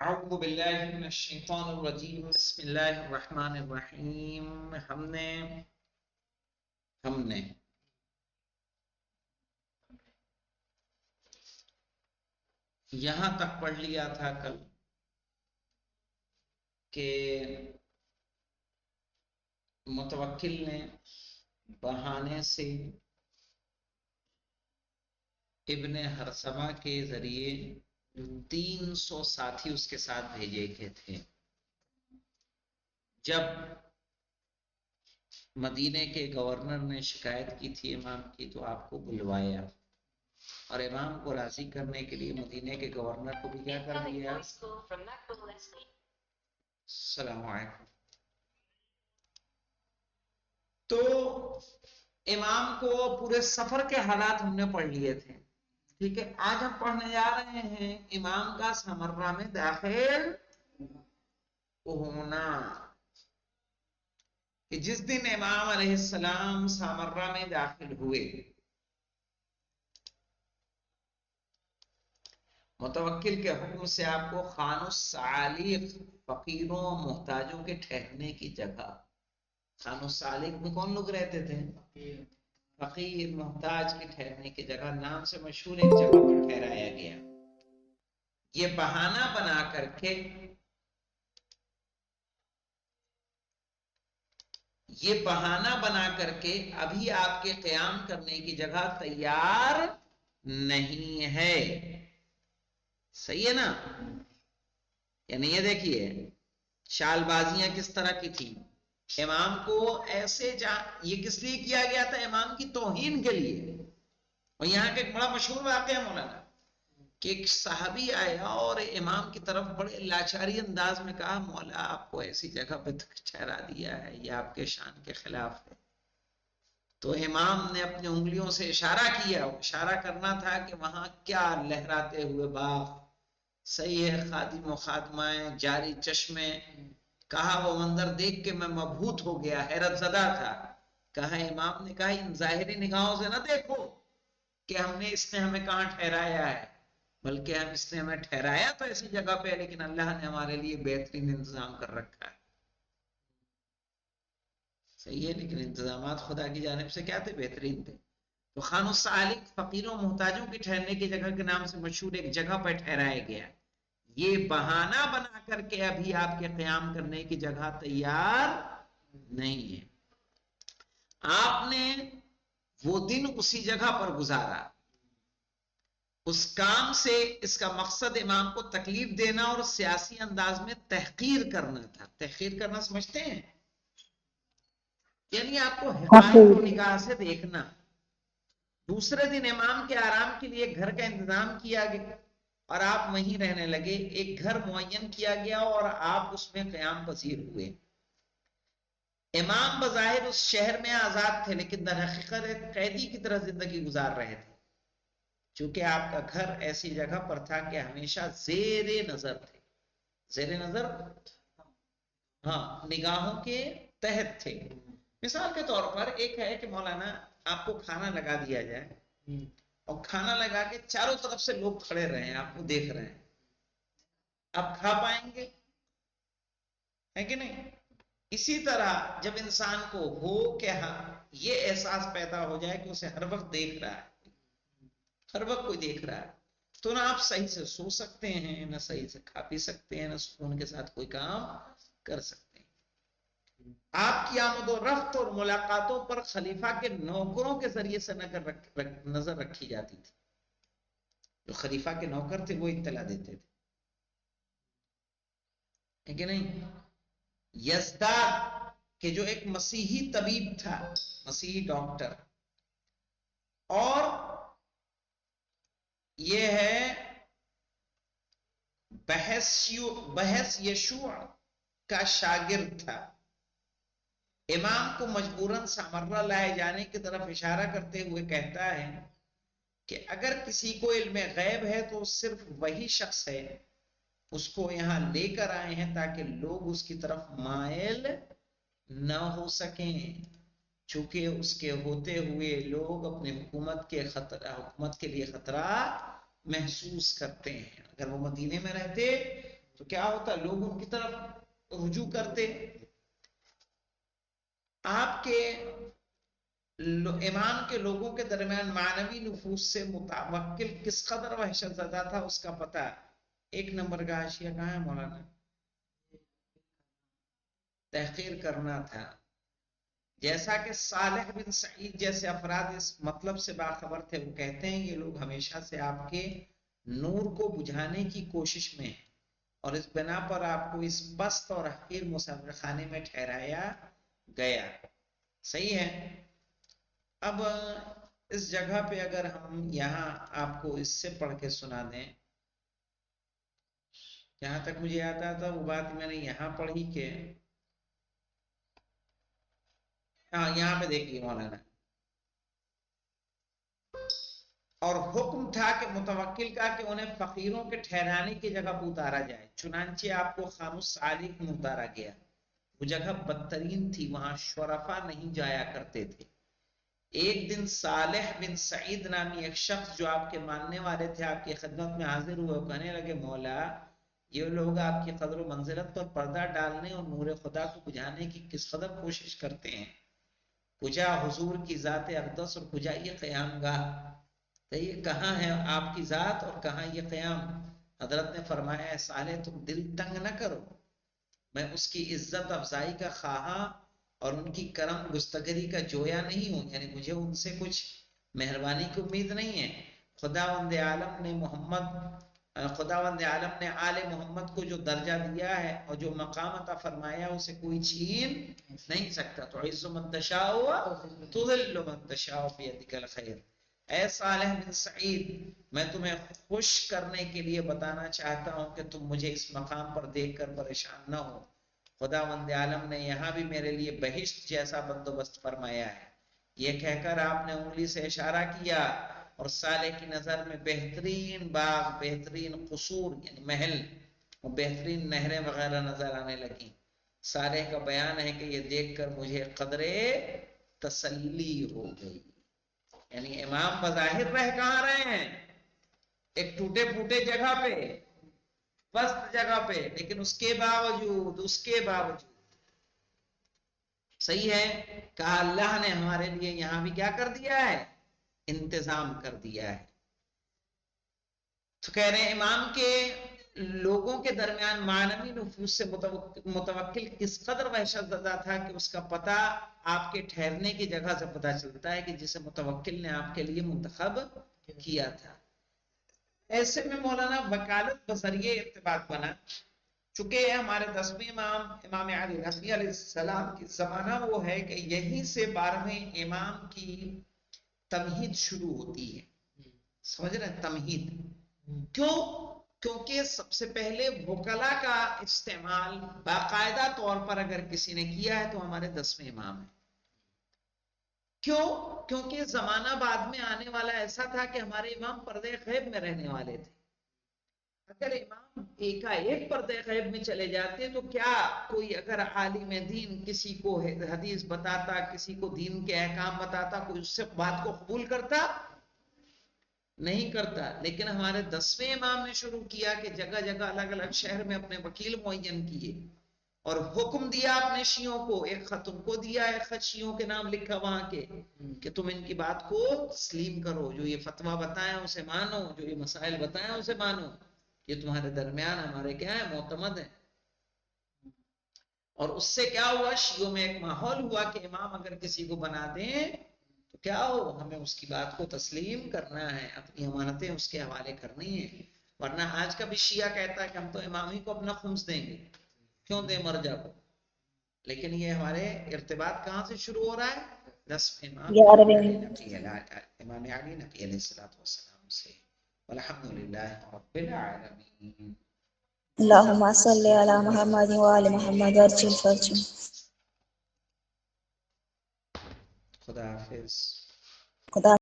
اعوذ باللہ من الشیطان الرجیم بسم اللہ الرحمن الرحیم ہم نے یہاں تک پڑھ لیا تھا کل کہ متوکل نے بہانے سے ابن ہرثمہ کے ذریعے 300 ساتھی اس کے ساتھ بھیجے گئے تھے. جب مدینے کے گورنر نے شکایت کی تھی امام کی تو آپ کو بلوایا اور امام کو راضی کرنے کے لیے مدینے کے گورنر کو بھی کیا کر دیا. السلام علیکم. تو امام کو پورے سفر کے حالات ہم نے پڑھ لیے تھے. ٹھیک ہے, آج ہم پڑھنے جا رہے ہیں امام کا سمرہ میں داخل ہونا, کہ جس دن امام علیہ السلام سامرہ میں داخل ہوئے متوکل کے حکم سے آپ کو خان السعالق فقیروں محتاجوں کے ٹھہرنے کی جگہ, خان السعالق میں کون لوگ رہتے تھے؟ فقیر محتاج کے ٹھہرنے کی جگہ نام سے مشہور ایک جگہ پر ٹھہرایا گیا. یہ بہانہ بنا کر کے ابھی آپ کے قیام کرنے کی جگہ تیار نہیں ہے. صحیح ہے نا؟ یعنی یہ دیکھیے شال بازیاں کس طرح کی تھی. امام کو ایسے یہ کس لیے کیا گیا تھا؟ امام کی توہین کے لیے. اور یہاں کا ایک بڑا مشہور واقعہ ہے مولانا کہ ایک صحابی آیا اور امام کی طرف بڑے لاچاری انداز میں کہا مولا آپ کو ایسی جگہ پہ ٹھہرا دیا ہے, یہ آپ کے شان کے خلاف ہے. تو امام نے اپنی انگلیوں سے اشارہ کیا, اشارہ کرنا تھا کہ وہاں کیا لہراتے ہوئے باغ, صحیح ہے, خادم و خادمائیں, جاری چشمے. کہا وہ منظر دیکھ کے میں مبہوت ہو گیا, حیرت زدہ تھا. کہا امام نے کہا ان ظاہری نگاہوں سے نہ دیکھو کہ اس نے ہمیں کہاں ٹھہرایا ہے, بلکہ اس نے ہمیں ٹھہرایا تو ایسی جگہ پہ, لیکن اللہ نے ہمارے لیے بہترین انتظام کر رکھا ہے. صحیح ہے, لیکن انتظامات خدا کی جانب سے کیا تھے؟ بہترین تھے. تو خان السعالق فقیروں محتاجوں کی ٹھہرنے کی جگہ کے نام سے مشہور ایک جگہ پر ٹھہرایا گیا. یہ بہانہ بنا کر کے ابھی آپ کے قیام کرنے کی جگہ تیار نہیں ہے. آپ نے وہ دن اسی جگہ پر گزارا. اس کام سے اس کا مقصد امام کو تکلیف دینا اور سیاسی انداز میں تحقیر کرنا تھا. تحقیر کرنا سمجھتے ہیں؟ یعنی آپ کو حقارت و نگاہ سے دیکھنا. دوسرے دن امام کے آرام کے لیے گھر کا انتظام کیا گیا اور آپ وہیں رہنے لگے. ایک گھر معین کیا گیا اور آپ اس میں قیام پذیر ہوئے. امام بظاہر اس شہر میں آزاد تھے, لیکن در حقیقت ایک قیدی کی طرح زندگی گزار رہے تھے, چونکہ آپ کا گھر ایسی جگہ پر تھا کہ ہمیشہ زیر نظر تھے. زیر نظر, ہاں, نگاہوں کے تحت تھے. مثال کے طور پر ایک ہے کہ مولانا آپ کو کھانا لگا دیا جائے اور کھانا لگا کے چاروں طرف سے لوگ کھڑے رہے ہیں, آپ کو دیکھ رہے ہیں, آپ کھا پائیں گے؟ ہے کہ نہیں؟ اسی طرح جب انسان کو ہو کہ ہاں یہ احساس پیدا ہو جائے کہ اسے ہر وقت دیکھ رہا ہے, ہر وقت کوئی دیکھ رہا ہے, تو نہ آپ صحیح سے سو سکتے ہیں, نہ صحیح سے کھا پی سکتے ہیں, نہ سکون کے ساتھ کوئی کام کر سکتے ہیں. آپ کی آمد و رفت اور ملاقاتوں پر خلیفہ کے نوکروں کے ذریعے سے نظر رکھی جاتی تھی. جو خلیفہ کے نوکر تھے وہ اطلاع دیتے تھے, ہے کہ نہیں؟ یزداد کہ جو ایک مسیحی طبیب تھا, مسیحی ڈاکٹر, اور یہ ہے بحث یشوع کا شاگرد تھا. امام کو مجبوراً سامرہ لائے جانے کی طرف اشارہ کرتے ہوئے کہتا ہے کہ اگر کسی کو علم غیب ہے تو صرف وہی شخص ہے, اس کو یہاں لے کر آئے ہیں تاکہ لوگ اس کی طرف مائل نہ ہو سکیں, چونکہ اس کے ہوتے ہوئے لوگ اپنی حکومت کے لیے خطرہ محسوس کرتے ہیں. اگر وہ مدینے میں رہتے تو کیا ہوتا؟ لوگ ان کی طرف رجوع کرتے. آپ کے امام کے لوگوں کے درمیان معنوی نفوس سے متوکل کس قدر وحشت زدہ تھا اس کا پتہ. 1 نمبر کا حاشیہ کہاں ہے مولانا؟ تحقیر کرنا تھا. جیسا کہ صالح بن سعید جیسے افراد اس مطلب سے باخبر تھے، وہ کہتے ہیں یہ لوگ ہمیشہ سے آپ کے نور کو بجھانے کی کوشش میں ہیں، اور اس بنا پر آپ کو اس پست اور حقیر مصور خانے میں ٹھہرایا گیا. صحیح ہے. اب اس جگہ پہ اگر ہم یہاں آپ کو اس سے پڑھ کے سنا دیں، جہاں تک مجھے یاد آتا وہ بات میں نے یہاں پڑھی کہ ہاں یہاں پہ دیکھیے مولانا، اور حکم تھا کہ متوکل کا کہ انہیں فقیروں کے ٹھہرانے کی جگہ پر اتارا جائے، چنانچہ آپ کو خان الصالح میں اتارا گیا. وہ جگہ بدترین تھی، وہاں شرفا نہیں جایا کرتے تھے. ایک دن صالح بن سعید نامی ایک شخص جو آپ کے ماننے والے تھے آپ کی خدمت میں حاضر ہوئے اور کہنے لگے مولا یہ لوگ آپ کی قدر و منزلت پر پردہ ڈالنے اور نور خدا کو بجھانے کی کس قدر کوشش کرتے ہیں. کجا حضور کی ذات اقدس اور کجا یہ قیام گاہ. تو یہ کہاں ہے آپ کی ذات اور کہاں یہ قیام؟ حضرت نے فرمایا صالح تم دل تنگ نہ کرو، میں اس کی عزت افزائی کا خواہاں اور ان کی کرم گستگری کا جویا نہیں ہوں، یعنی مجھے ان سے کچھ مہربانی کی امید نہیں ہے. خداوند عالم نے آل محمد کو جو درجہ دیا ہے اور جو مقام عطا فرمایا اسے کوئی چھین نہیں سکتا. تو عز من تشاء تذل من تشاء بیدک الخیر. اے صالح بن سعید، میں تمہیں خوش کرنے کے لیے بتانا چاہتا ہوں کہ تم مجھے اس مقام پر دیکھ کر پریشان نہ ہو. خداوند عالم نے یہاں بھی میرے لیے بہشت جیسا بندوبست فرمایا ہے. یہ کہہ کر آپ نے انگلی سے اشارہ کیا اور صالح کی نظر میں بہترین باغ، بہترین قصور یعنی محل اور بہترین نہریں وغیرہ نظر آنے لگیں. صالح کا بیان ہے کہ یہ دیکھ کر مجھے قدرے تسلی ہو گئی. یعنی امام بظاہر رہ کہاں رہے ہیں؟ ایک ٹوٹے پھوٹے جگہ پہ، پست جگہ پہ، لیکن اس کے باوجود صحیح ہے کہا اللہ نے ہمارے لیے یہاں بھی کیا کر دیا ہے؟ انتظام کر دیا ہے. تو کہہ رہے ہیں امام کے لوگوں کے درمیان معنوی نفوس سے متوکل کس قدر وحشت زدہ تھا کہ اس کا پتہ آپ کے ٹھہرنے کی جگہ سے پتہ چلتا ہے کہ جسے متوکل نے آپ کے لیے منتخب کیا تھا. ایسے میں مولانا وکالت بذریعہ ارتباط بنا. چونکہ ہمارے 10ویں امام علی نبی علیہ السلام کی زمانہ وہ ہے کہ یہیں سے 12ویں امام کی تمہید شروع ہوتی ہے. سمجھ رہے ہیں؟ تمہید کیوں؟ کیونکہ سب سے پہلے وکلا کا استعمال باقاعدہ طور پر اگر کسی نے کیا ہے تو ہمارے 10ویں امام ہیں. کیوں؟ کیونکہ زمانہ بعد میں آنے والا ایسا تھا کہ ہمارے امام پردے غیب میں رہنے والے تھے. اگر امام ایک پردے غیب میں چلے جاتے تو کیا کوئی اگر عالم دین کسی کو حدیث بتاتا، کسی کو دین کے احکام بتاتا، کوئی اس سے بات کو قبول کرتا؟ نہیں کرتا. لیکن ہمارے 10ویں امام نے شروع کیا کہ جگہ جگہ الگ الگ شہر میں اپنے وکیل معین کیے اور حکم دیا اپنے شیعوں کو. ایک خط ان کو دیا، ایک خط شیعوں کے نام لکھا وہاں کے کہ تم ان کی بات کو تسلیم کرو، جو یہ فتویٰ بتائیں اسے مانو، جو یہ مسائل بتائیں اسے مانو، یہ تمہارے درمیان ہمارے کیا ہے؟ معتمد ہیں. اور اس سے کیا ہوا؟ شیعوں میں ایک ماحول ہوا کہ امام اگر کسی کو بنا دیں تو کیا ہو؟ ہمیں اس کی بات کو تسلیم کرنا ہے، اپنی امانتیں اس کے حوالے کرنی ہیں. ورنہ آج کا بھی شیعہ کہتا ہے کہ ہم تو امام ہی کو اپنا خمس دیں گے، کیوں دیں مرجع کو. لیکن یہ ہمارے ارتباط کہاں سے شروع ہو رہا ہے؟ 10ویں امام امام علی نبی علیہ السلام سے. والحمدللہ رب العالمین. اللہم صلی علی محمد وآل محمد. ارچن خدا حافظ. خدا